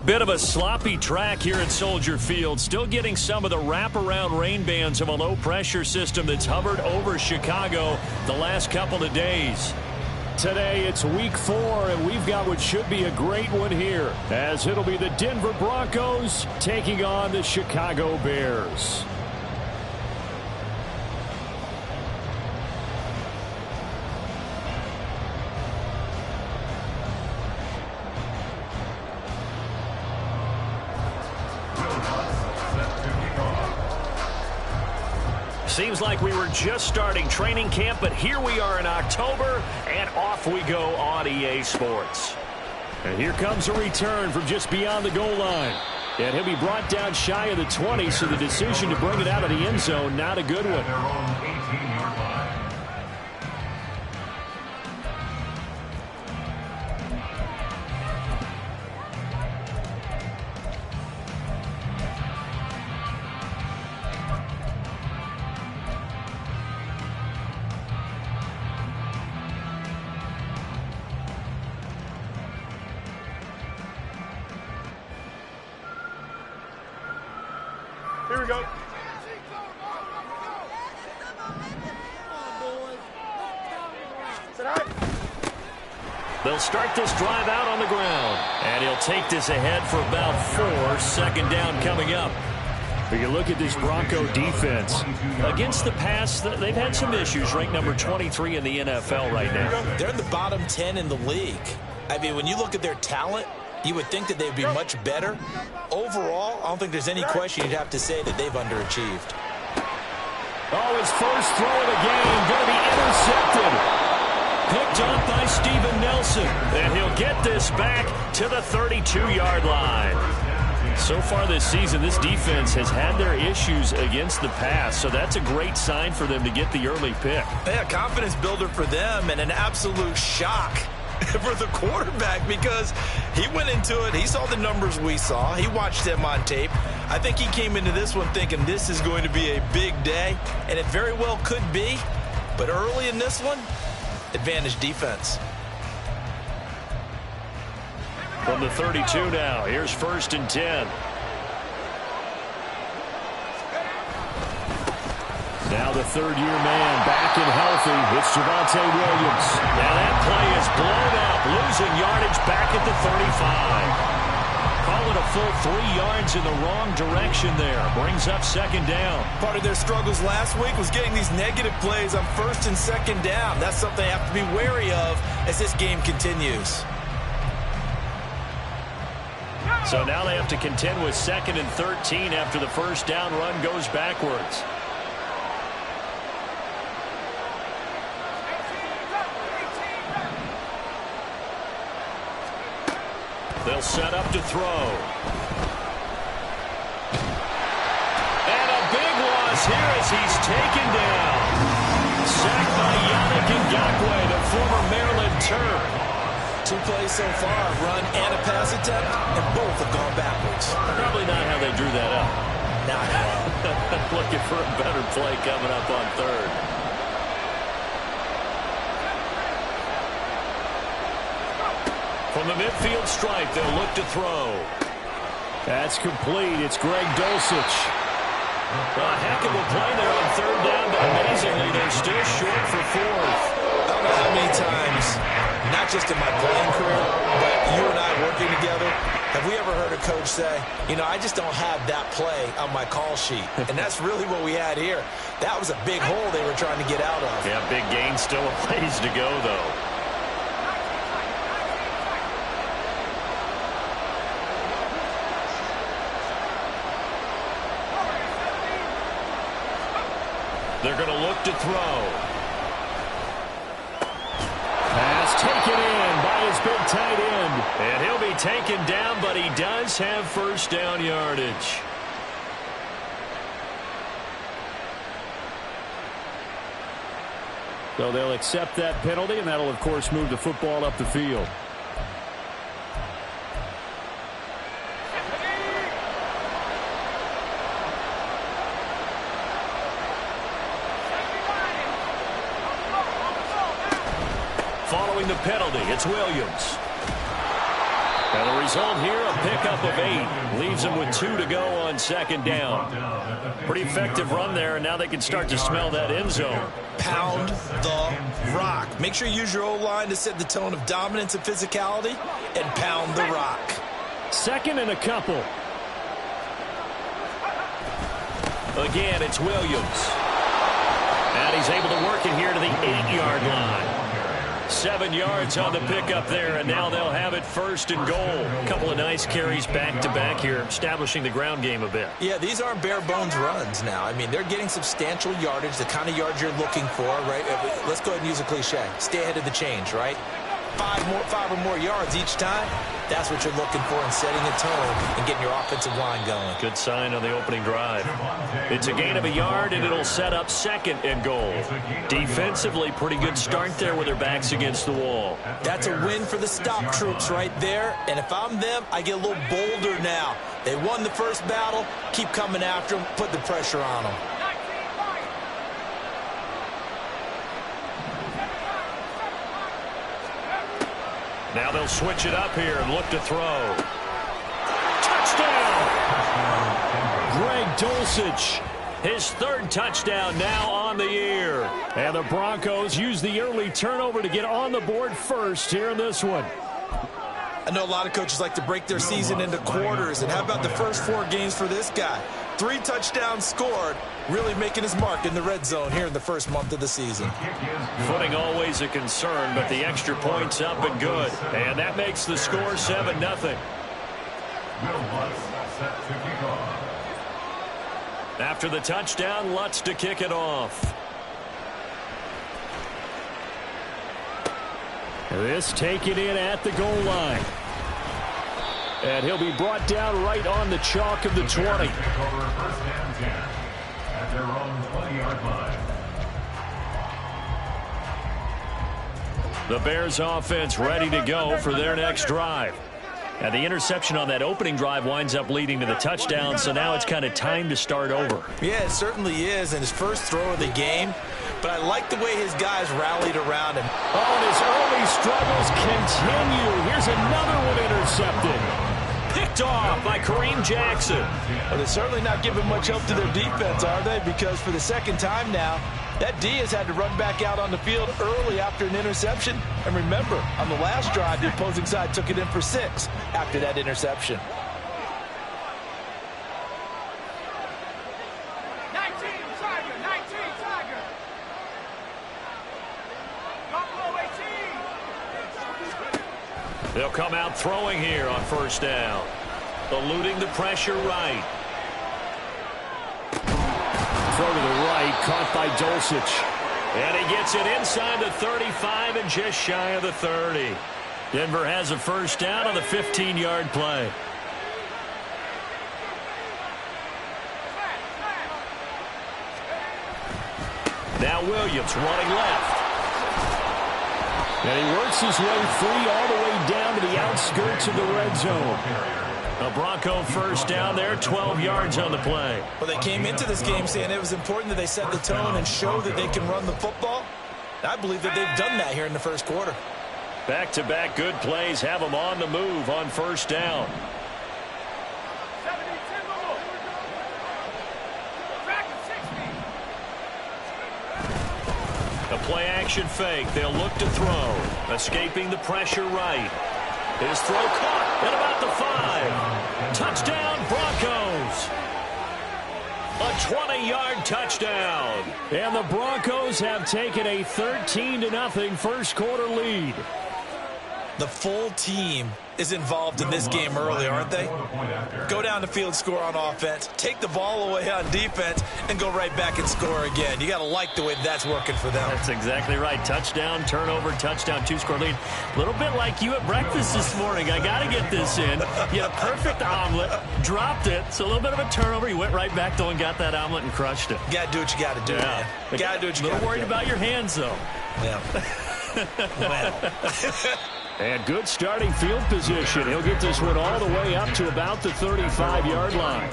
Bit of a sloppy track here at Soldier Field. Still getting some of the wraparound rain bands of a low-pressure system that's hovered over Chicago the last couple of days. Today it's week 4, and we've got what should be a great one here, as it'll be the Denver Broncos taking on the Chicago Bears. Seems like we were just starting training camp, but here we are in October, and off we go on EA Sports. And here comes a return from just beyond the goal line. And he'll be brought down shy of the 20, so the decision to bring it out of the end zone, not a good one. Here we go. They'll start this drive out on the ground. And he'll take this ahead for about 4. Second down coming up. When you look at this Bronco defense, against the pass, they've had some issues. Ranked number 23 in the NFL right now. They're in the bottom 10 in the league. I mean, when you look at their talent, you would think that they'd be much better. Overall, I don't think there's any question you'd have to say that they've underachieved. Oh, his first throw of the game going to be intercepted. Picked up by Steven Nelson. And he'll get this back to the 32-yard line. So far this season, this defense has had their issues against the pass, so that's a great sign for them to get the early pick. Yeah, confidence builder for them and an absolute shock for the quarterback, because he went into it, he saw the numbers we saw, he watched them on tape. I think he came into this one thinking this is going to be a big day, and it very well could be, but early in this one, advantage defense. From the 32 now, here's 1st and 10. Now the third-year man back and healthy. It's Javonte Williams. Now that play is blown up, losing yardage back at the 35. Call it a full 3 yards in the wrong direction there. Brings up 2nd down. Part of their struggles last week was getting these negative plays on 1st and 2nd down. That's something they have to be wary of as this game continues. So now they have to contend with 2nd and 13 after the first down run goes backwards. They'll set up to throw. And a big loss here as he's taken down. Sacked by Yannick Ngakoue, the former Maryland Terp. 2 plays so far, run and a pass attempt, and both have gone backwards. Probably not how they drew that up. Not at all. Looking for a better play coming up on 3rd. From the midfield stripe, they'll look to throw. That's complete. It's Greg Dulcich. A heck of a play there on 3rd down, but amazingly, they're still short for 4th. I don't know how many times, not just in my playing career, but you and I working together, have we ever heard a coach say, you know, I just don't have that play on my call sheet. And that's really what we had here. That was a big hole they were trying to get out of. Yeah, big gain, still a ways to go, though. They're going to look to throw. Pass taken in by his big tight end. And he'll be taken down, but he does have 1st down yardage. So they'll accept that penalty, and that'll, of course, move the football up the field. Following the penalty, it's Williams. And the result here, a pickup of 8. Leaves them with 2 to go on 2nd down. Pretty effective run there, and now they can start to smell that end zone. Pound the rock. Make sure you use your O-line to set the tone of dominance and physicality, and pound the rock. 2nd and a couple. Again, it's Williams. And he's able to work it here to the 8-yard line. 7 yards on the pickup there, and now they'll have it 1st and goal. A couple of nice carries back-to-back here, establishing the ground game a bit. Yeah, these aren't bare-bones runs now. I mean, they're getting substantial yardage, the kind of yards you're looking for, right? Let's go ahead and use a cliche. Stay ahead of the change, right? 5 or more yards each time. That's what you're looking for in setting a tone and getting your offensive line going. Good sign on the opening drive. It's a gain of a yard, and it'll set up 2nd and goal. Defensively, pretty good start there with their backs against the wall. That's a win for the stop troops right there. And if I'm them, I get a little bolder now. They won the first battle. Keep coming after them. Put the pressure on them. Now they'll switch it up here and look to throw. Touchdown! Greg Dulcich, his 3rd touchdown now on the year. And the Broncos use the early turnover to get on the board first here in this one. I know a lot of coaches like to break their season into quarters. And how about the first 4 games for this guy? 3 touchdowns scored, really making his mark in the red zone here in the first month of the season. Footing always a concern, but the extra point's up and good. And that makes the score 7-0. After the touchdown, Lutz to kick it off. This taken in at the goal line. And he'll be brought down right on the chalk of the 20. At their own 20-yard line. The Bears offense ready to go for their next drive. Now the interception on that opening drive winds up leading to the touchdown, so now it's kind of time to start over. Yeah, it certainly is, and his first throw of the game. But I like the way his guys rallied around him. Oh, and his early struggles continue. Here's another one intercepted. Picked off by Kareem Jackson. Well, they're certainly not giving much help to their defense, are they? Because for the 2nd time now, that D has had to run back out on the field early after an interception. And remember, on the last drive, the opposing side took it in for 6 after that interception. 19 Tiger. Buffalo 18. They'll come out throwing here on 1st down. Eluding the pressure right. Throw to the right, caught by Dulcich. And he gets it inside the 35 and just shy of the 30. Denver has a 1st down on the 15-yard play. Now Williams running left. And he works his way free all the way down to the outskirts of the red zone. A Bronco 1st down there, 12 yards on the play. Well, they came into this game saying it was important that they set the tone and show that they can run the football. I believe that they've done that here in the first quarter. Back-to-back good plays have them on the move on 1st down. A play-action fake. They'll look to throw. Escaping the pressure right. His throw caught at about the 5. Touchdown, Broncos. A 20-yard touchdown. And the Broncos have taken a 13-0 first quarter lead. The full team is involved in this game early, aren't they? Go down the field, score on offense, take the ball away on defense, and go right back and score again. You got to like the way that's working for them. That's exactly right. Touchdown, turnover, touchdown, 2-score lead. A little bit like you at breakfast this morning. I got to get this in. You had a perfect omelet, dropped it. So a little bit of a turnover. You went right back though and got that omelet and crushed it. You got to do what you got to do, man. You got to do what you got to do. A little worried about your hands, though. Yeah. Well. And good starting field position. He'll get this one all the way up to about the 35-yard line.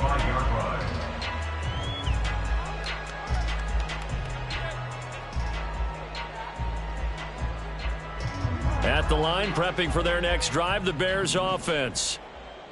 At the line, prepping for their next drive, the Bears offense.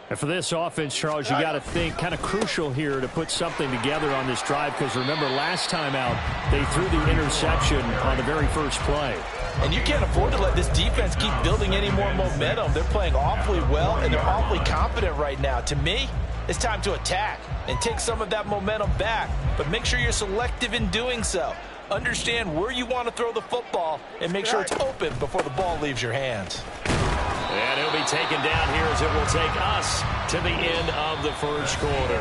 And for this offense, Charles, you got to think kind of crucial here to put something together on this drive, because remember last time out they threw the interception on the very first play. And you can't afford to let this defense keep building any more momentum. They're playing awfully well, and they're awfully confident right now. To me, it's time to attack and take some of that momentum back, but make sure you're selective in doing so. Understand where you want to throw the football and make sure it's open before the ball leaves your hands. And he'll be taken down here as it will take us to the end of the first quarter.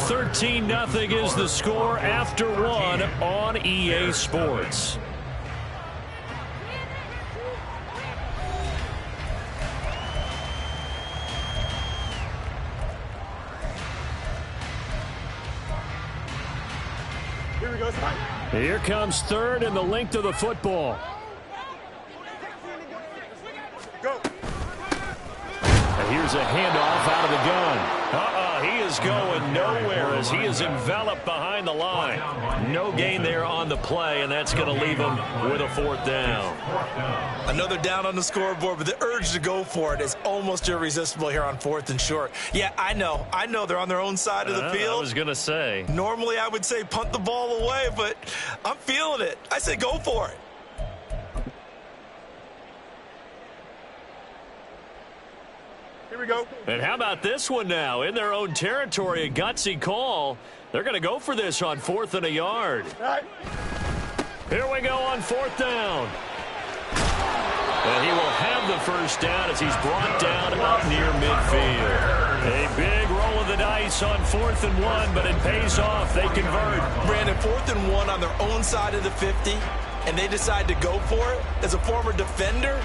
13-0 is the score after one on EA Sports. Here comes third and the length of the football. Go. And here's a handoff out of the gun. He is going nowhere as he is enveloped behind the line. No gain there on the play, and that's going to leave him with a fourth down. Another down on the scoreboard, but the urge to go for it is almost irresistible here on 4th and short. Yeah, I know they're on their own side of the field. I was going to say. Normally I would say punt the ball away, but I'm feeling it. I say go for it. Here we go. And how about this one now? In their own territory, a gutsy call. They're going to go for this on 4th and a yard. All right. Here we go on 4th down. And he will have the first down as he's brought down up near midfield. A big roll of the dice on 4th and 1, but it pays off. They convert. Brandon, 4th and 1 on their own side of the 50, and they decide to go for it. As a former defender,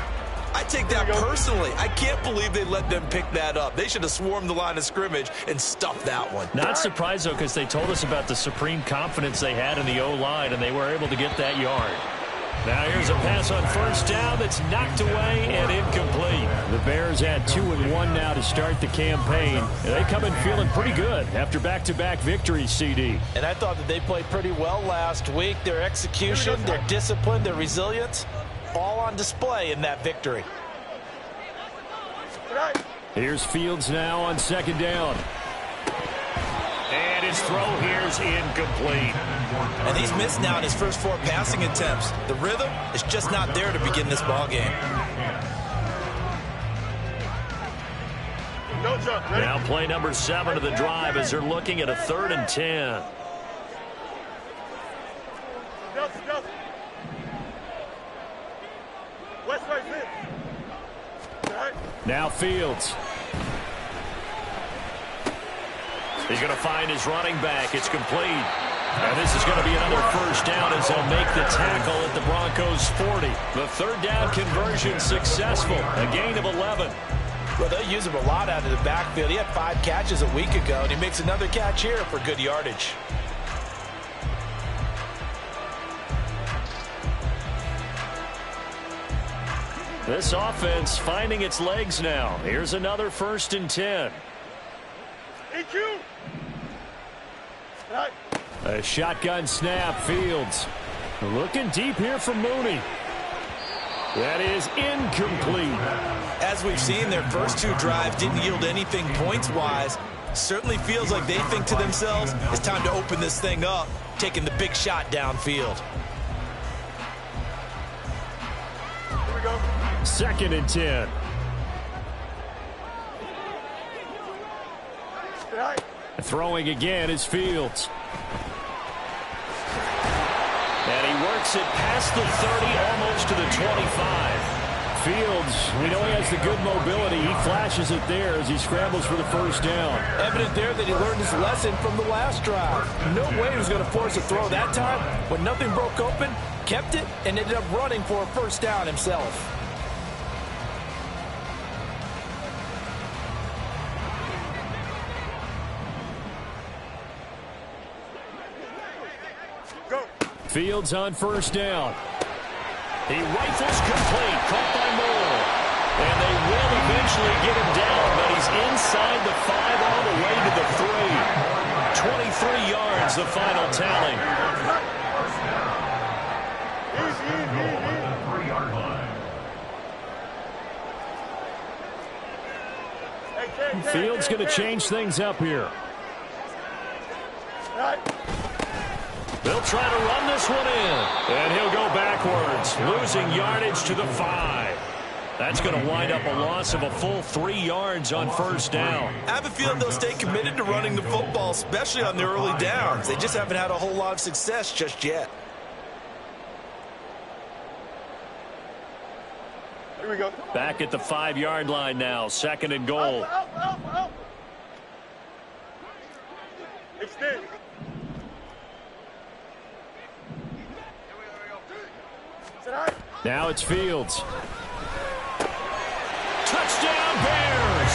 I take that personally. I can't believe they let them pick that up. They should have swarmed the line of scrimmage and stuffed that one. Not surprised, though, because they told us about the supreme confidence they had in the O-line, and they were able to get that yard. Now here's a pass on first down that's knocked away and incomplete. The Bears had 2-1 now to start the campaign. They come in feeling pretty good after back-to-back victories, CD. And I thought that they played pretty well last week. Their execution, their discipline, their resilience, all on display in that victory. Here's Fields now on second down. And his throw here's incomplete. And he's missed now in his first 4 passing attempts. The rhythm is just not there to begin this ball game. No jump. Ready? Now play number 7 of the drive as they're looking at a 3rd and 10. West right fit. Now Fields. He's going to find his running back. It's complete. And this is going to be another first down as they'll make the tackle at the Broncos' 40. The 3rd down conversion successful. A gain of 11. Well, they use him a lot out of the backfield. He had 5 catches a week ago, and he makes another catch here for good yardage. This offense finding its legs now. Here's another 1st and 10. EQ. Right. A shotgun snap. Fields looking deep here from Mooney. That is incomplete. As we've seen, their first 2 drives didn't yield anything points-wise. Certainly feels like they think to themselves, it's time to open this thing up, taking the big shot downfield. Here we go. 2nd and 10. Right. Throwing again is Fields. And he works it past the 30, almost to the 25. Fields, we know he has the good mobility. He flashes it there as he scrambles for the first down. Evident there that he learned his lesson from the last drive. No way he was going to force a throw that time. When nothing broke open, kept it, and ended up running for a first down himself. Fields on first down. He rifles complete, caught by Moore. And they will eventually get him down, but he's inside the 5 all the way to the 3. 23 yards, the final tally. Fields going to change things up here. They'll try to run this one in. And he'll go backwards, losing yardage to the 5. That's going to wind up a loss of a full 3 yards on first down. I have a feeling they'll stay committed to running the football, especially on the early downs. They just haven't had a whole lot of success just yet. Here we go. Back at the 5-yard line now, 2nd and goal. Out. Extend. Now it's Fields. Touchdown Bears!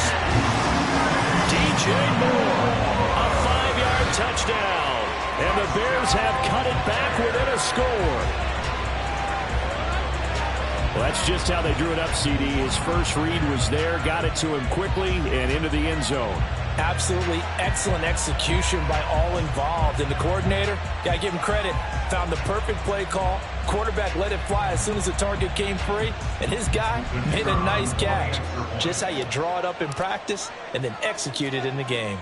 DJ Moore, a 5-yard touchdown. And the Bears have cut it back within a score. Well, that's just how they drew it up, CD. His first read was there, got it to him quickly, and into the end zone. Absolutely excellent execution by all involved. And the coordinator, got to give him credit, found the perfect play call. Quarterback let it fly as soon as the target came free. And his guy made a nice catch. Just how you draw it up in practice and then execute it in the game.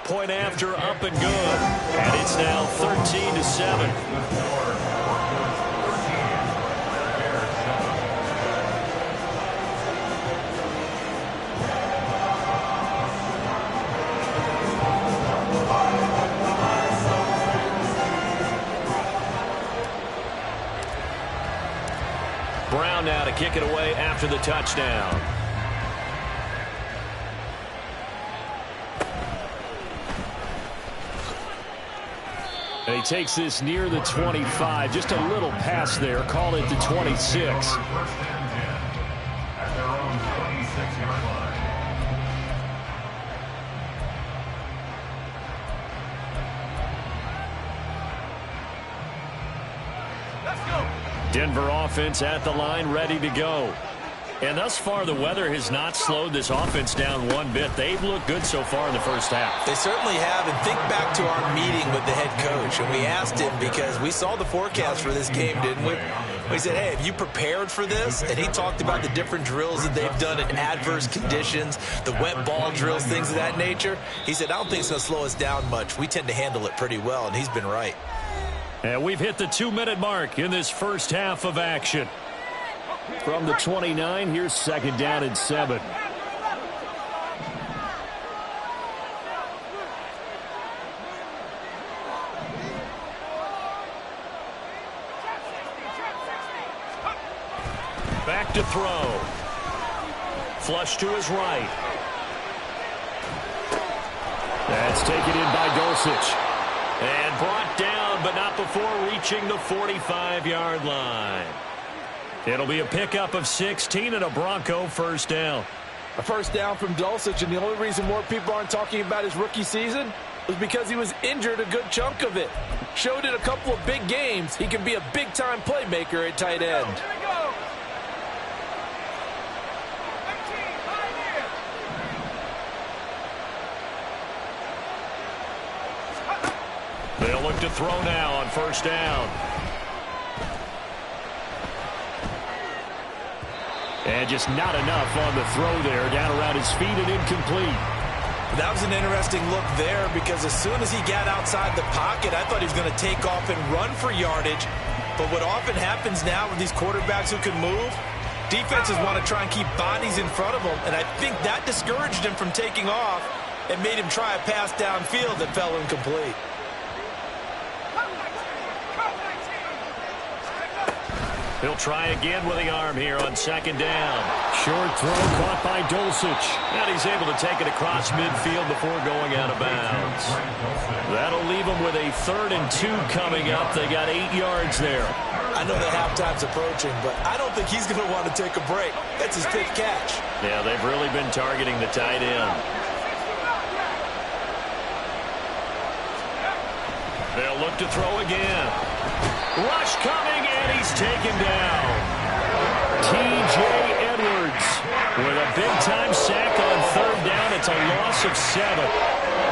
Point after, up and good. And it's now 13-7. Brown now to kick it away after the touchdown. And he takes this near the 25. Just a little pass there. Call it the 26. At their own 26-yard line. Denver offense at the line, ready to go. And thus far, the weather has not slowed this offense down one bit. They've looked good so far in the first half. They certainly have. And think back to our meeting with the head coach. And we asked him, because we saw the forecast for this game, didn't we? We said, hey, have you prepared for this? And he talked about the different drills that they've done in adverse conditions, the wet ball drills, things of that nature. He said, I don't think it's going to slow us down much. We tend to handle it pretty well, and he's been right. And we've hit the 2-minute mark in this first half of action. From the 29, here's 2nd down and 7. Back to throw. Flush to his right. That's taken in by Dulcich. And brought down, but not before reaching the 45-yard line. It'll be a pickup of 16 and a Bronco first down. A first down from Dulcich, and the only reason more people aren't talking about his rookie season was because he was injured a good chunk of it. Showed in a couple of big games he can be a big-time playmaker at tight end. They'll look to throw now on first down. And just not enough on the throw there. Down around his feet and incomplete. That was an interesting look there, because as soon as he got outside the pocket, I thought he was going to take off and run for yardage. But what often happens now with these quarterbacks who can move, defenses want to try and keep bodies in front of them. And I think that discouraged him from taking off and made him try a pass downfield that fell incomplete. He'll try again with the arm here on 2nd down. Short throw caught by Dulcich. And he's able to take it across midfield before going out of bounds. That'll leave him with a 3rd and 2 coming up. They got 8 yards there. I know that halftime's approaching, but I don't think he's going to want to take a break. That's his 5th catch. Yeah, they've really been targeting the tight end. They'll look to throw again. Rush coming, and he's taken down. T.J. Edwards with a big-time sack on 3rd down. It's a loss of 7.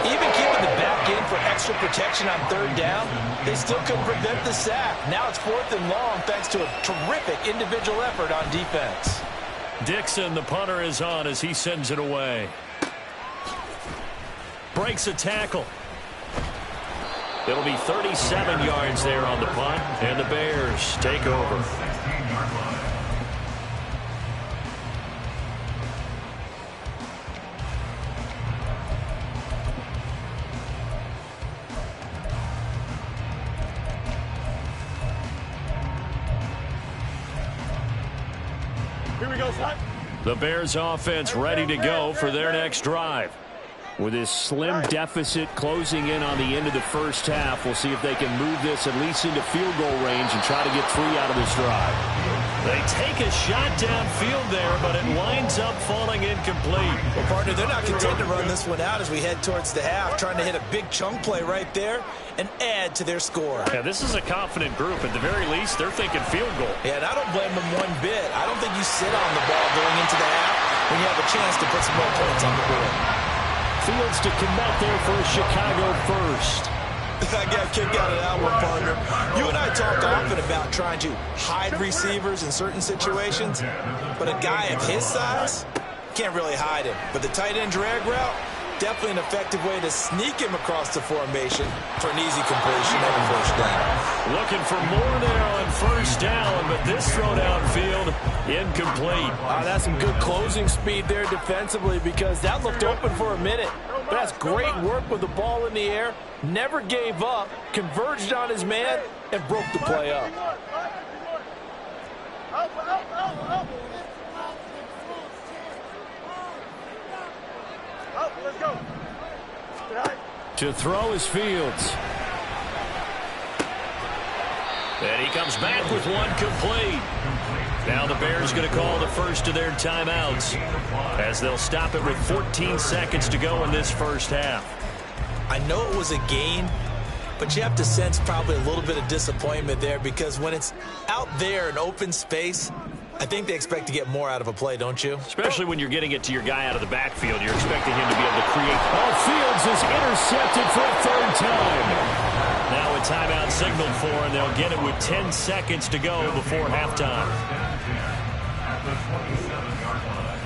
Even keeping the back in for extra protection on 3rd down, they still couldn't prevent the sack. Now it's 4th and long thanks to a terrific individual effort on defense. Dixon, the punter, is on as he sends it away. Breaks a tackle. It'll be 37 yards there on the punt, and the Bears take over. Here we go, son. The Bears offense ready to go for their next drive. With this slim deficit closing in on the end of the first half, we'll see if they can move this at least into field goal range and try to get 3 out of this drive. They take a shot downfield there, but it winds up falling incomplete. Well, partner, they're not content to run this one out as we head towards the half, trying to hit a big chunk play right there and add to their score. Yeah, this is a confident group. At the very least, they're thinking field goal. Yeah, and I don't blame them one bit. I don't think you sit on the ball going into the half when you have a chance to put some more points on the board. Fields to commit there for a Chicago first. I got a kick out of that one, partner. You and I talk often about trying to hide receivers in certain situations, but a guy of his size can't really hide him. But the tight end drag route, definitely an effective way to sneak him across the formation for an easy completion and a first down. Looking for more there on first down, but this throw downfield incomplete. That's some good closing speed there defensively because that looked open for a minute. But that's great work with the ball in the air. Never gave up, converged on his man, and broke the play up. Let's go. To throw is Fields. And he comes back with one complete. Now the Bears going to call the first of their timeouts as they'll stop it with 14 seconds to go in this first half. I know it was a gain, but you have to sense probably a little bit of disappointment there because when it's out there in open space, I think they expect to get more out of a play, don't you? Especially when you're getting it to your guy out of the backfield. You're expecting him to be able to create. Oh, Fields is intercepted for a third time. Now a timeout signaled for, and they'll get it with 10 seconds to go before halftime. At the 27-yard line.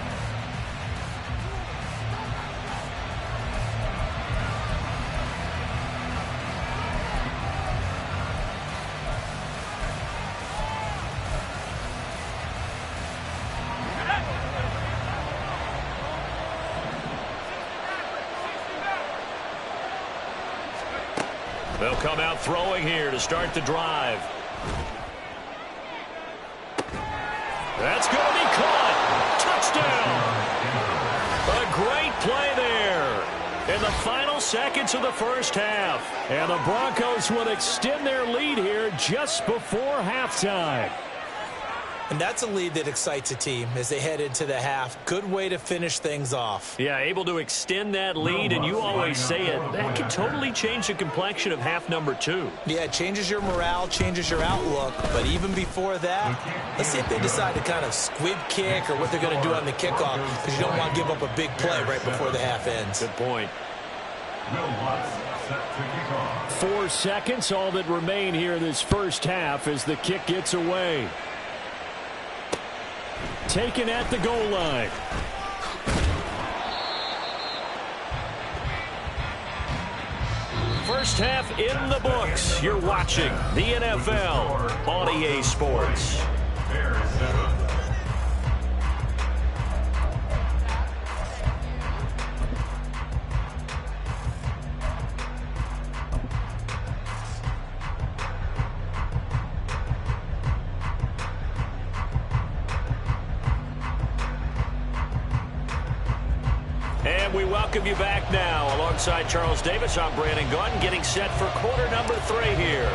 They'll come out throwing here to start the drive. That's going to be caught. Touchdown. A great play there in the final seconds of the first half. And the Broncos will extend their lead here just before halftime. And that's a lead that excites a team as they head into the half. Good way to finish things off. Yeah, able to extend that lead, and you always say it, that can totally change the complexion of half number 2. Yeah, it changes your morale, changes your outlook. But even before that, let's see if they decide to kind of squib kick or what they're going to do on the kickoff because you don't want to give up a big play right before the half ends. Good point. Will Lutz set to kick off. 4 seconds, all that remain here this first half as the kick gets away. Taken at the goal line. First half in the books. You're watching the NFL on EA Sports. Bears set up. And we welcome you back now. Alongside Charles Davis, I'm Brandon Gaudin, getting set for quarter number 3 here.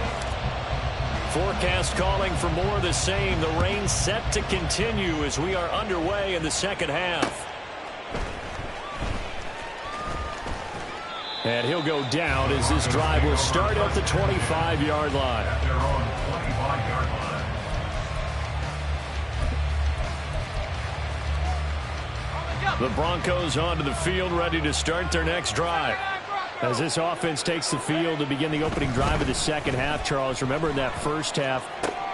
Forecast calling for more of the same. The rain set to continue as we are underway in the second half. And he'll go down as this drive will start at the 25-yard line. At their own 25-yard line. The Broncos onto the field, ready to start their next drive. As this offense takes the field to begin the opening drive of the second half, Charles, remember in that first half,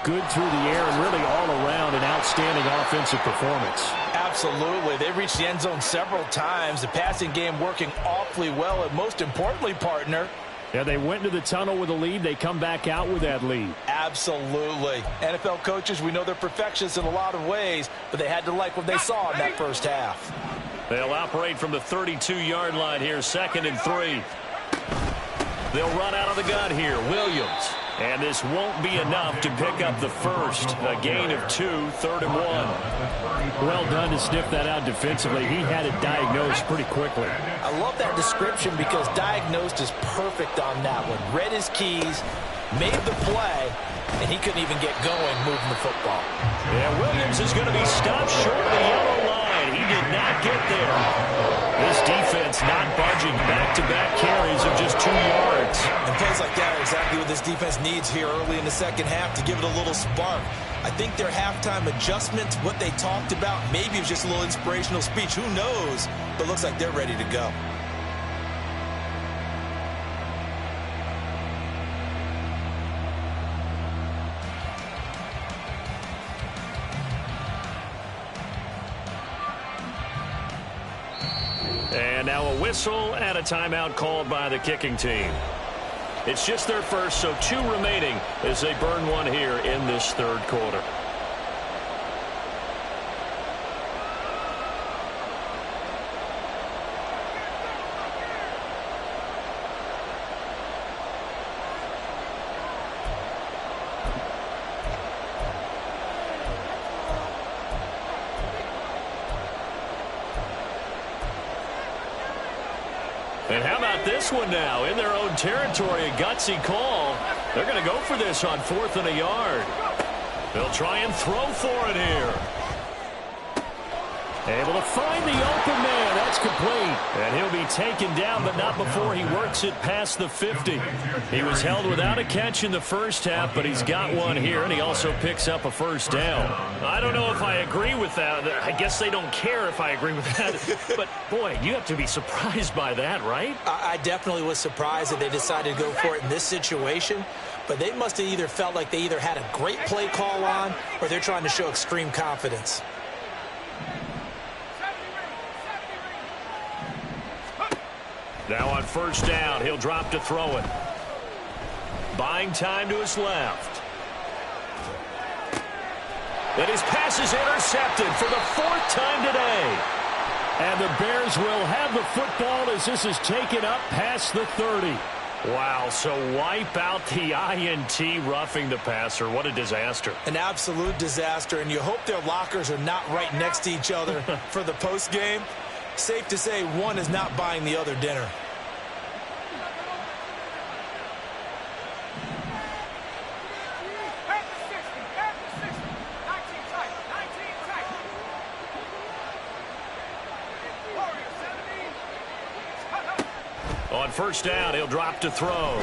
good through the air and really all around an outstanding offensive performance. Absolutely. They reached the end zone several times. The passing game working awfully well. And most importantly, partner, yeah, they went into the tunnel with a lead. They come back out with that lead. Absolutely. NFL coaches, we know they're perfectionists in a lot of ways, but they had to like what they saw in that first half. They'll operate from the 32-yard line here, 2nd and 3. They'll run out of the gun here. Williams. And this won't be enough to pick up the first. A gain of 2, 3rd and 1. Well done to sniff that out defensively. He had it diagnosed pretty quickly. I love that description because diagnosed is perfect on that one. Read his keys, made the play, and he couldn't even get going moving the football. Yeah, Williams is going to be stopped short of the yellow line. He did not get there. This defense not budging. Back-to-back carries of just 2 yards. And plays like that are exactly what this defense needs here early in the second half to give it a little spark. I think their halftime adjustment, what they talked about, maybe it was just a little inspirational speech. Who knows? But it looks like they're ready to go. And now a whistle and a timeout called by the kicking team. It's just their first, so 2 remaining as they burn one here in this 3rd quarter. And how about this one now? In their own territory, a gutsy call. They're going to go for this on 4th and a yard. They'll try and throw for it here. Able to find the open man. That's complete. And he'll be taken down, but not before he works it past the 50. He was held without a catch in the first half, but he's got one here, and he also picks up a first down. I don't know if I agree with that. I guess they don't care if I agree with that. But, boy, you have to be surprised by that, right? I definitely was surprised that they decided to go for it in this situation. But they must have either felt like they either had a great play call on or they're trying to show extreme confidence. Now on first down, he'll drop to throw it. Buying time to his left. And his pass is intercepted for the 4th time today. And the Bears will have the football as this is taken up past the 30. Wow, so wipe out the INT roughing the passer. What a disaster. An absolute disaster, and you hope their lockers are not right next to each other for the post game. Safe to say one is not buying the other dinner. On first down, he'll drop to throw.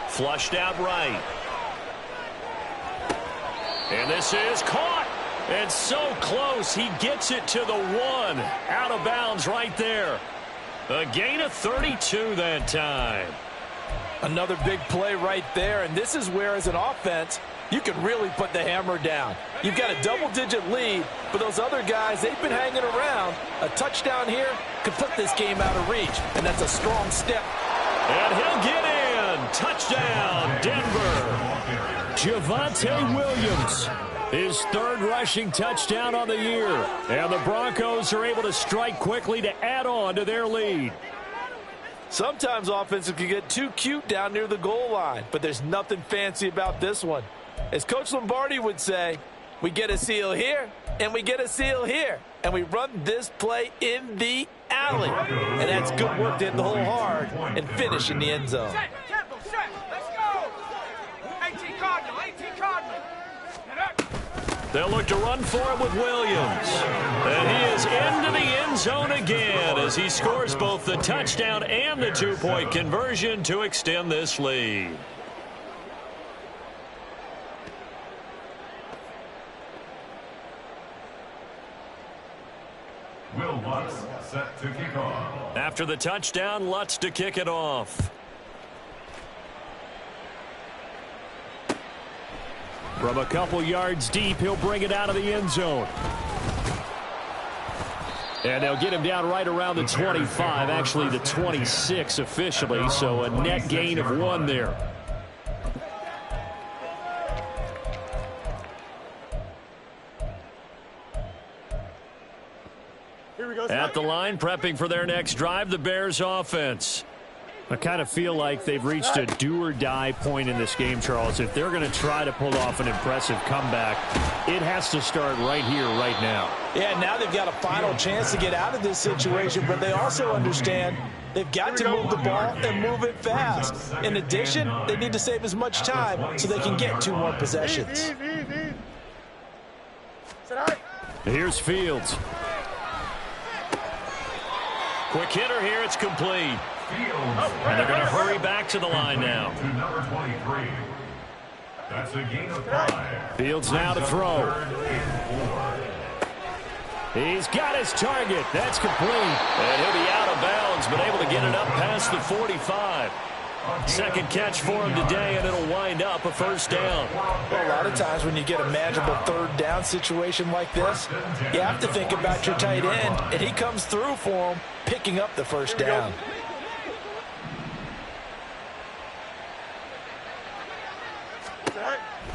Flushed out right. And this is caught. And so close, he gets it to the 1. Out of bounds right there. A gain of 32 that time. Another big play right there, and this is where, as an offense, you can really put the hammer down. You've got a double-digit lead, but those other guys, they've been hanging around. A touchdown here could put this game out of reach, and that's a strong step. And he'll get in. Touchdown, Denver. Javonte Williams. His 3rd rushing touchdown on the year. And the Broncos are able to strike quickly to add on to their lead. Sometimes offenses can get too cute down near the goal line, but there's nothing fancy about this one. As Coach Lombardi would say, we get a seal here, and we get a seal here, and we run this play in the alley. And that's good work to hit the hole hard and finish in the end zone. Let's go. 18 Cardinal, 18 Cardinal. They'll look to run for it with Williams. And he is into the end zone again as he scores both the touchdown and the 2-point conversion to extend this lead. Will Lutz set to kick off. After the touchdown, Lutz to kick it off. From a couple yards deep, he'll bring it out of the end zone. And they'll get him down right around the 25, actually the 26 officially, so a net gain of 1 there. At the line, prepping for their next drive, the Bears offense. I kind of feel like they've reached a do-or-die point in this game, Charles. If they're going to try to pull off an impressive comeback, it has to start right here, right now. Yeah, now they've got a final chance to get out of this situation, but they also understand they've got to move the ball and move it fast. In addition, they need to save as much time so they can get 2 more possessions. Here's Fields. Quick hitter here, it's complete. And they're going to hurry back to the line now. To number 23. That's a gain of 5. Fields now to throw. He's got his target. That's complete. And he'll be out of bounds, but able to get it up past the 45. Second catch for him today, and it'll wind up a first down. Well, a lot of times when you get a manageable third down situation like this, you have to think about your tight end, and he comes through for him, picking up the first down.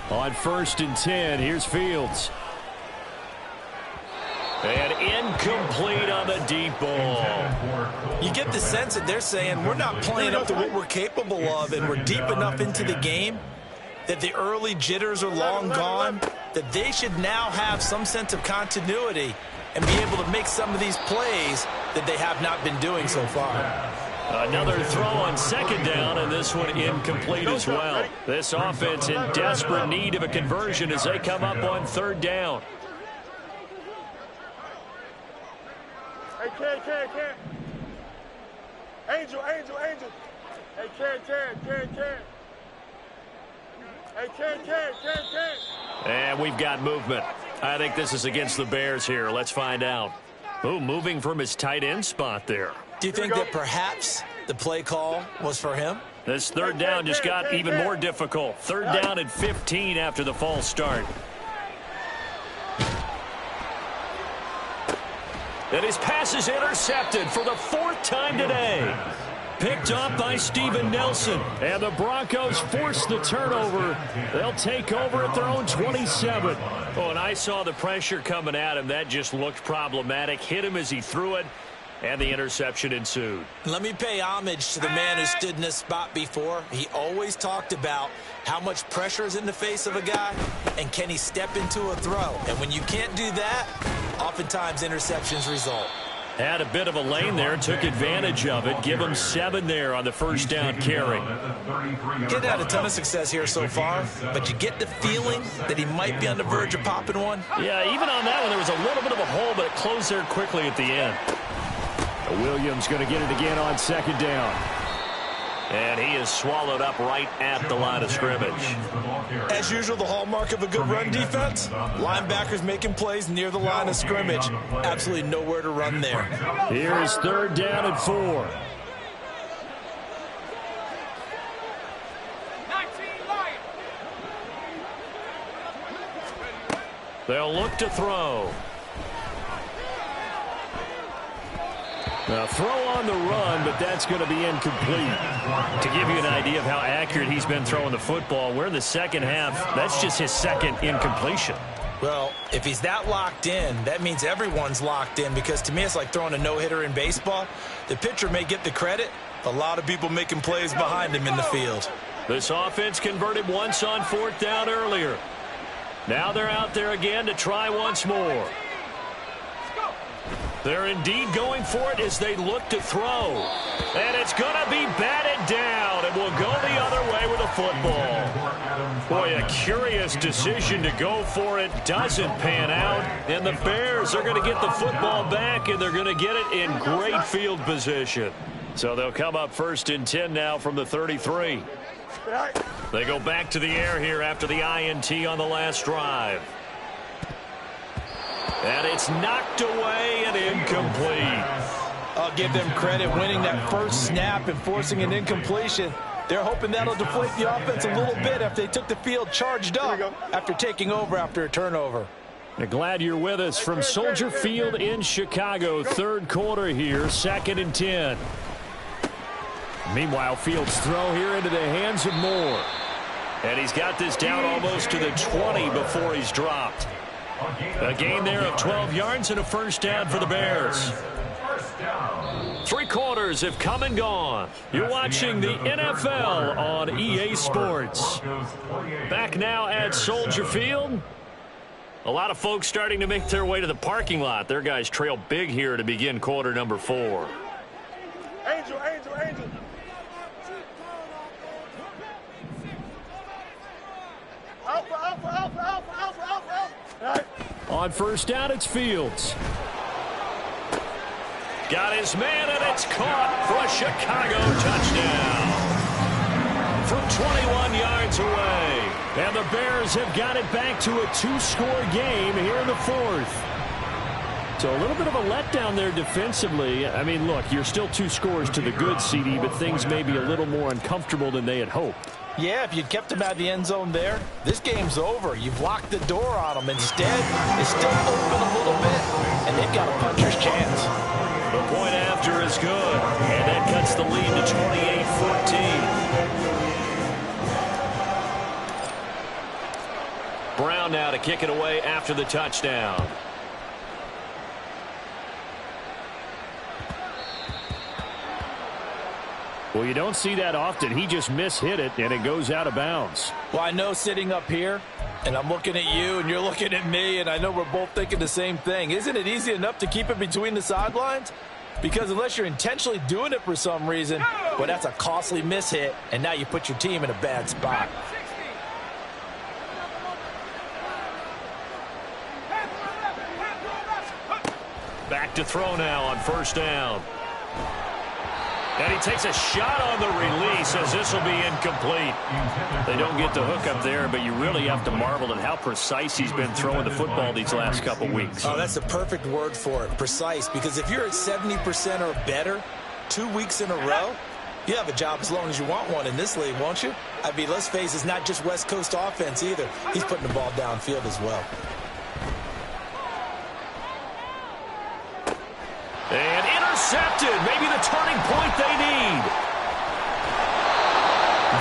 On 1st and 10, here's Fields. And incomplete on the deep ball. You get the sense that they're saying we're not playing up to what we're capable of, and we're deep enough into the game that the early jitters are long gone, that they should now have some sense of continuity and be able to make some of these plays that they have not been doing so far. Another throw on 2nd down, and this one incomplete as well. This offense in desperate need of a conversion as they come up on 3rd down. Hey, Ken. Angel. Hey, Ken. Hey, Ken. And we've got movement. I think this is against the Bears here. Let's find out. Ooh, moving from his tight end spot there. Do you think that perhaps the play call was for him? This 3rd down just got even more difficult. 3rd down and 15 after the false start. And his pass is intercepted for the 4th time today. Picked up by Steven Nelson. And the Broncos force the turnover. They'll take over at their own 27. Oh, and I saw the pressure coming at him. That just looked problematic. Hit him as he threw it. And the interception ensued. Let me pay homage to the man who stood in this spot before. He always talked about how much pressure is in the face of a guy, and can he step into a throw. And when you can't do that, oftentimes interceptions result. Had a bit of a lane there, took advantage of it. Give him 7 there on the 1st down carry. Getting had a ton of success here so far, but you get the feeling that he might be on the verge of popping one. Yeah, even on that one, there was a little bit of a hole, but it closed there quickly at the end. Williams going to get it again on 2nd down. And he is swallowed up right at the line of scrimmage. As usual, the hallmark of a good run defense, linebackers making plays near the line of scrimmage. Absolutely nowhere to run there. Here's 3rd down and 4. 19 Lions. They'll look to throw. Now, throw on the run, but that's going to be incomplete. To give you an idea of how accurate he's been throwing the football, we're in the 2nd half. That's just his 2nd incompletion. Well, if he's that locked in, that means everyone's locked in, because to me it's like throwing a no-hitter in baseball. The pitcher may get the credit. A lot of people making plays behind him in the field. This offense converted once on 4th down earlier. Now they're out there again to try once more. They're indeed going for it as they look to throw. And it's going to be batted down, and will go the other way with the football. Boy, a curious decision to go for it. Doesn't pan out. And the Bears are going to get the football back, and they're going to get it in great field position. So they'll come up 1st and 10 now from the 33. They go back to the air here after the INT on the last drive. And it's knocked away and incomplete. I'll give them credit winning that first snap and forcing an incompletion. They're hoping that'll deflate the offense a little bit after they took the field charged up after taking over after a turnover. Glad you're with us from Soldier Field in Chicago. Third quarter here, 2nd and 10. Meanwhile, Fields' throw here into the hands of Moore. And he's got this down almost to the 20 before he's dropped. A gain there of 12 yards and a first down for the Bears. 3 quarters have come and gone. You're watching the NFL on EA Sports. Back now at Soldier Field. A lot of folks starting to make their way to the parking lot. Their guys trail big here to begin quarter number 4. Angel, Angel, Angel. Alpha, Alpha, Alpha, Alpha, Alpha, Alpha, Alpha. All right. On first down, it's Fields. Got his man, and it's caught for a Chicago touchdown. From 21 yards away. And the Bears have got it back to a 2-score game here in the 4th. So a little bit of a letdown there defensively. I mean, look, you're still 2 scores to the good, CD, but things may be a little more uncomfortable than they had hoped. Yeah, if you'd kept him out of the end zone there, this game's over. You've locked the door on him. Instead, it's still open a little bit, and they've got a puncher's chance. The point after is good, and that cuts the lead to 28-14. Brown now to kick it away after the touchdown. Well, you don't see that often. He just mishit it, and it goes out of bounds. Well, I know sitting up here, and I'm looking at you, and you're looking at me, and I know we're both thinking the same thing. Isn't it easy enough to keep it between the sidelines? Because unless you're intentionally doing it for some reason, well, that's a costly mishit, and now you put your team in a bad spot. Back to throw now on first down. And he takes a shot on the release as this will be incomplete. They don't get the hook up there, but you really have to marvel at how precise he's been throwing the football these last couple weeks. Oh, that's the perfect word for it, precise, because if you're at 70% or better 2 weeks in a row, you have a job as long as you want one in this league, won't you? I mean, let's face it, it's not just West Coast offense either. He's putting the ball downfield as well. And intercepted. Maybe the turning point they need.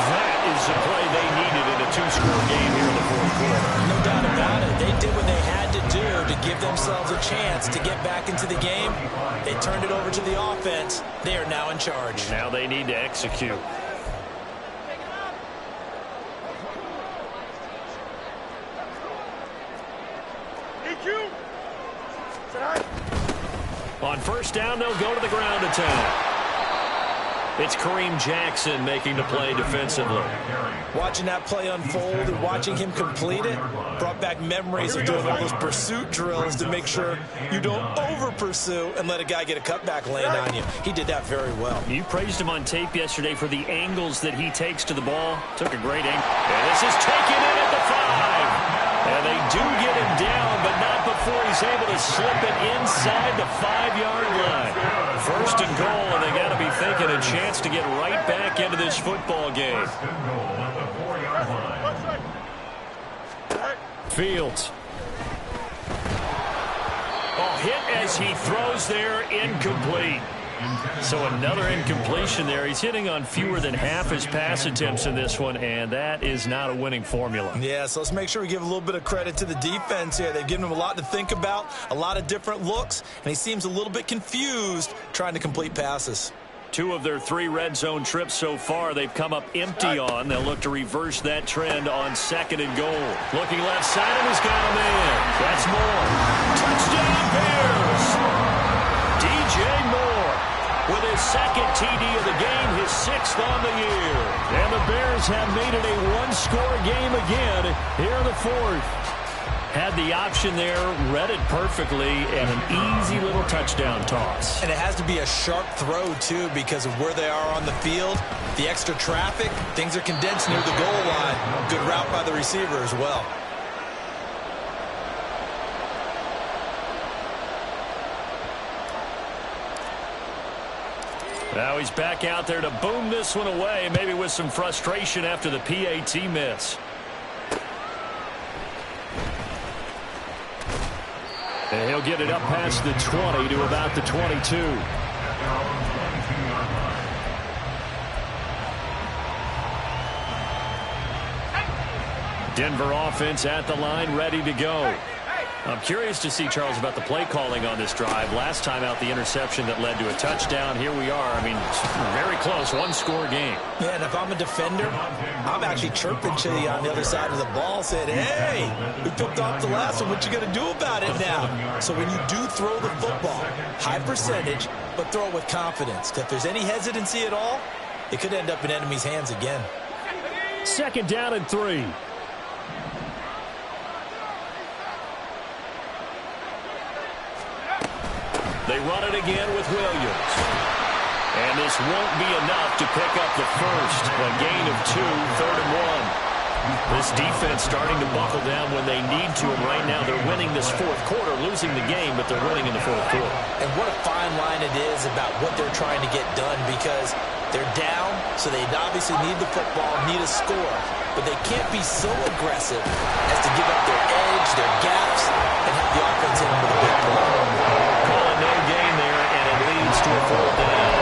That is the play they needed in a 2-score game here in the 4th quarter. No doubt about it. They did what they had to do to give themselves a chance to get back into the game. They turned it over to the offense. They are now in charge. Now they need to execute. EQ. Tonight. On first down, they'll go to the ground attack. It's Kareem Jackson making the play defensively. Watching that play unfold and watching him complete it brought back memories of doing all those pursuit drills to make sure you don't over-pursue and let a guy get a cutback lane on you. He did that very well. You praised him on tape yesterday for the angles that he takes to the ball. Took a great angle. And this is taken in at the 5. And they do get him down, but not before he's able to slip it inside the 5-yard line. First and goal, and they got to be thinking a chance to get right back into this football game. Fields. Oh, hit as he throws there, incomplete. So another incompletion there. He's hitting on fewer than half his pass attempts in this one, and that is not a winning formula. Yeah, so let's make sure we give a little bit of credit to the defense here. They've given him a lot to think about, a lot of different looks, and he seems a little bit confused trying to complete passes. 2 of their 3 red zone trips so far, they've come up empty on. They'll look to reverse that trend on 2nd and goal. Looking left side, and he's got him in. That's Moore. Touchdown, Bears! DJ Moore with his 2nd TD of the game, his 6th on the year. And the Bears have made it a 1-score game again here in the 4th. Had the option there, read it perfectly, and an easy little touchdown toss. And it has to be a sharp throw, too, because of where they are on the field. The extra traffic, things are condensed near the goal line. Good route by the receiver as well. Now he's back out there to boom this one away, maybe with some frustration after the PAT miss. And he'll get it up past the 20 to about the 22. Denver offense at the line, ready to go. I'm curious to see, Charles, about the play calling on this drive. Last time out, the interception that led to a touchdown. Here we are. I mean, very close, one-score game. Yeah, and if I'm a defender, I'm actually chirping to you on the other side of the ball, saying, hey, we picked off the last one. What you going to do about it now? So when you do throw the football, high percentage, but throw it with confidence. Because if there's any hesitancy at all, it could end up in enemy's hands again. 2nd down and 3. They run it again with Williams. And this won't be enough to pick up the first. A gain of 2, 3rd and 1. This defense starting to buckle down when they need to, and right now they're winning this 4th quarter, losing the game, but they're winning in the 4th quarter. And what a fine line it is about what they're trying to get done, because they're down, so they obviously need the football, need a score, but they can't be so aggressive as to give up their edge, their gaps, and have the offense in them with a big play. No gain there, and it leads to a 4th down.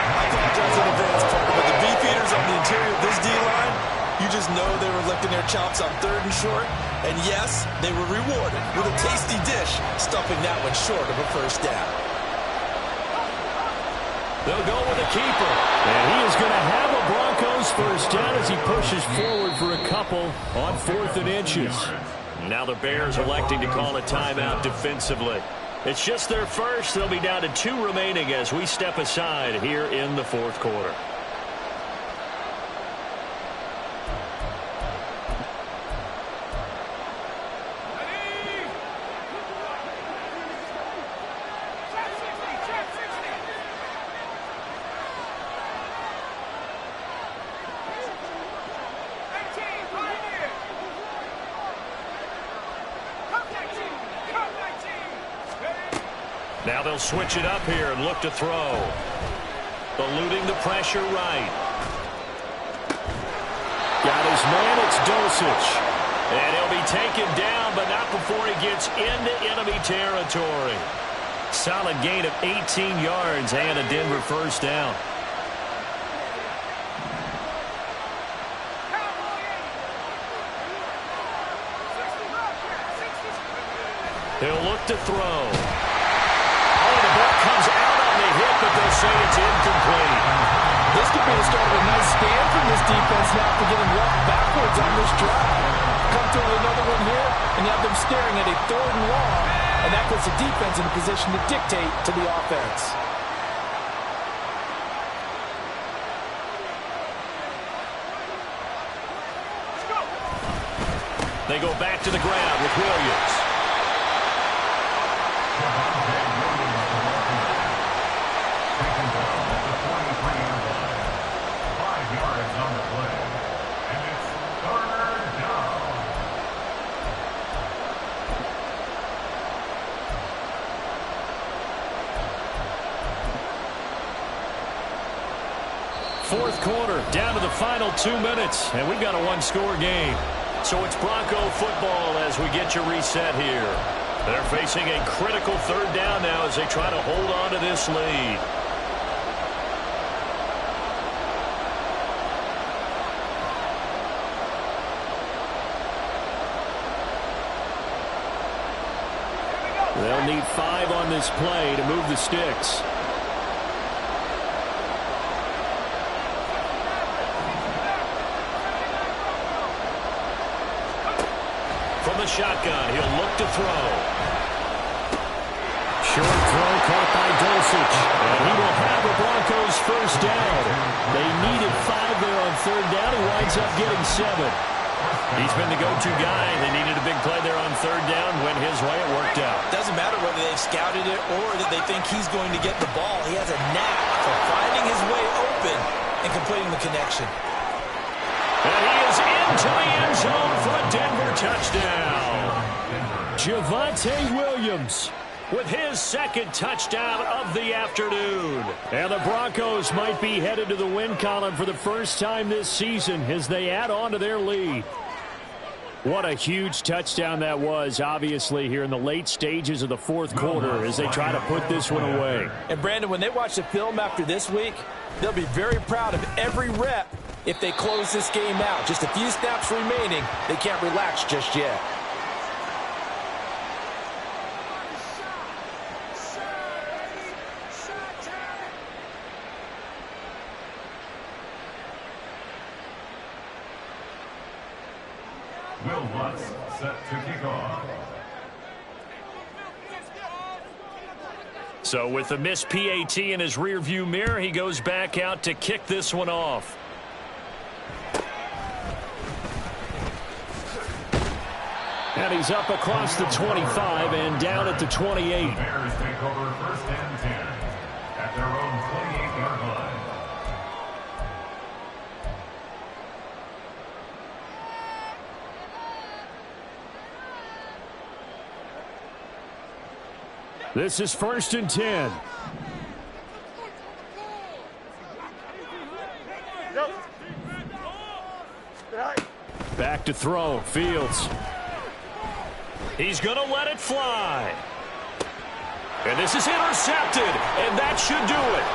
I apologize in advance, Parker, but the beefeaters on the interior of this D-line, you just know they were licking their chops on 3rd and short, and yes, they were rewarded with a tasty dish, stuffing that one short of a 1st down. They'll go with a keeper, and he is going to have a Broncos 1st down as he pushes forward for a couple on 4th and inches. Now the Bears electing to call a timeout defensively. It's just their first. They'll be down to 2 remaining as we step aside here in the 4th quarter. Now they'll switch it up here and look to throw. Eluding the pressure right. Got his man, it's Dulcich. And he'll be taken down, but not before he gets into enemy territory. Solid gain of 18 yards and a Denver 1st down. He'll look to throw. Comes out on the hit, but they'll say it's incomplete. This could be the start of a nice stand from this defense now for getting walked backwards on this drive. Come to another one here, and you have them staring at a 3rd and long, and that puts the defense in a position to dictate to the offense. They go back to the ground with Williams. Fourth quarter, down to the final 2 minutes, and we've got a 1-score game. So it's Bronco football as we get you reset here. They're facing a critical 3rd down now as they try to hold on to this lead. They'll need 5 on this play to move the sticks. From the shotgun, he'll look to throw. Short throw caught by Dulcich. And he will have the Broncos 1st down. They needed 5 there on 3rd down. He winds up getting 7. He's been the go-to guy. They needed a big play there on 3rd down. Went his way. It worked out. Doesn't matter whether they've scouted it or that they think he's going to get the ball. He has a knack for finding his way open and completing the connection. And he is into the end zone for a Denver touchdown. Javonte Williams with his 2nd touchdown of the afternoon. And the Broncos might be headed to the win column for the first time this season as they add on to their lead. What a huge touchdown that was, obviously, here in the late stages of the fourth quarter as they try to put this one away. And, Brandon, when they watch the film after this week, they'll be very proud of every rep if they close this game out. Just a few snaps remaining. They can't relax just yet. Will Lutz set to kick off. So with the missed PAT in his rearview mirror, he goes back out to kick this one off. And he's up across the 25 and down at the 28. The Bears take over first and 10 at their own 28-yard line. This is first and 10. Back to throw. Fields. He's going to let it fly. And this is intercepted, and that should do it.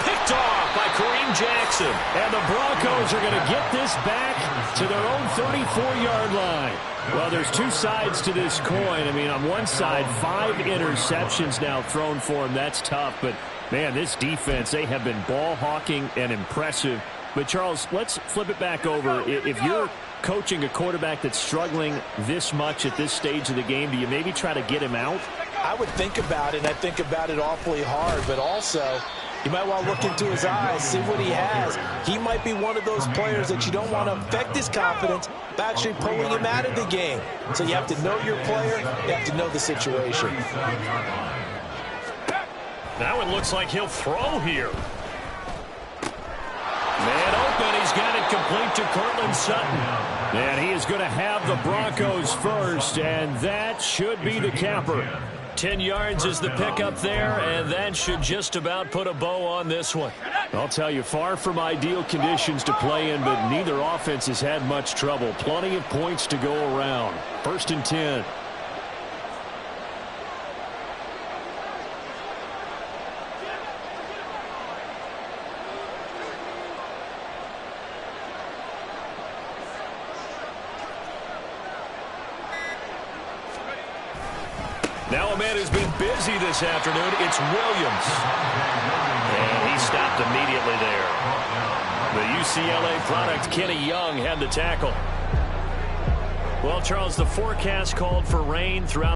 Picked off by Kareem Jackson. And the Broncos are going to get this back to their own 34-yard line. Well, there's two sides to this coin. I mean, on one side, 5 interceptions now thrown for him. That's tough. But, man, this defense, they have been ball hawking and impressive. But, Charles, let's flip it back over. If you're coaching a quarterback that's struggling this much at this stage of the game, do you maybe try to get him out? I would think about it, and I think about it awfully hard. But also, you might want to look into his eyes, see what he has. He might be one of those players that you don't want to affect his confidence by actually pulling him out of the game. So you have to know your player. You have to know the situation. Now it looks like he'll throw here. Man open. He's got it complete to Courtland Sutton. And he is going to have the Broncos first, and that should be the capper. 10 yards is the pickup there, and that should just about put a bow on this one. I'll tell you, far from ideal conditions to play in, but neither offense has had much trouble. Plenty of points to go around. First and 10. Now a man who's been busy this afternoon, it's Williams. And he stopped immediately there. The UCLA product, Kenny Young, had the tackle. Well, Charles, the forecast called for rain throughout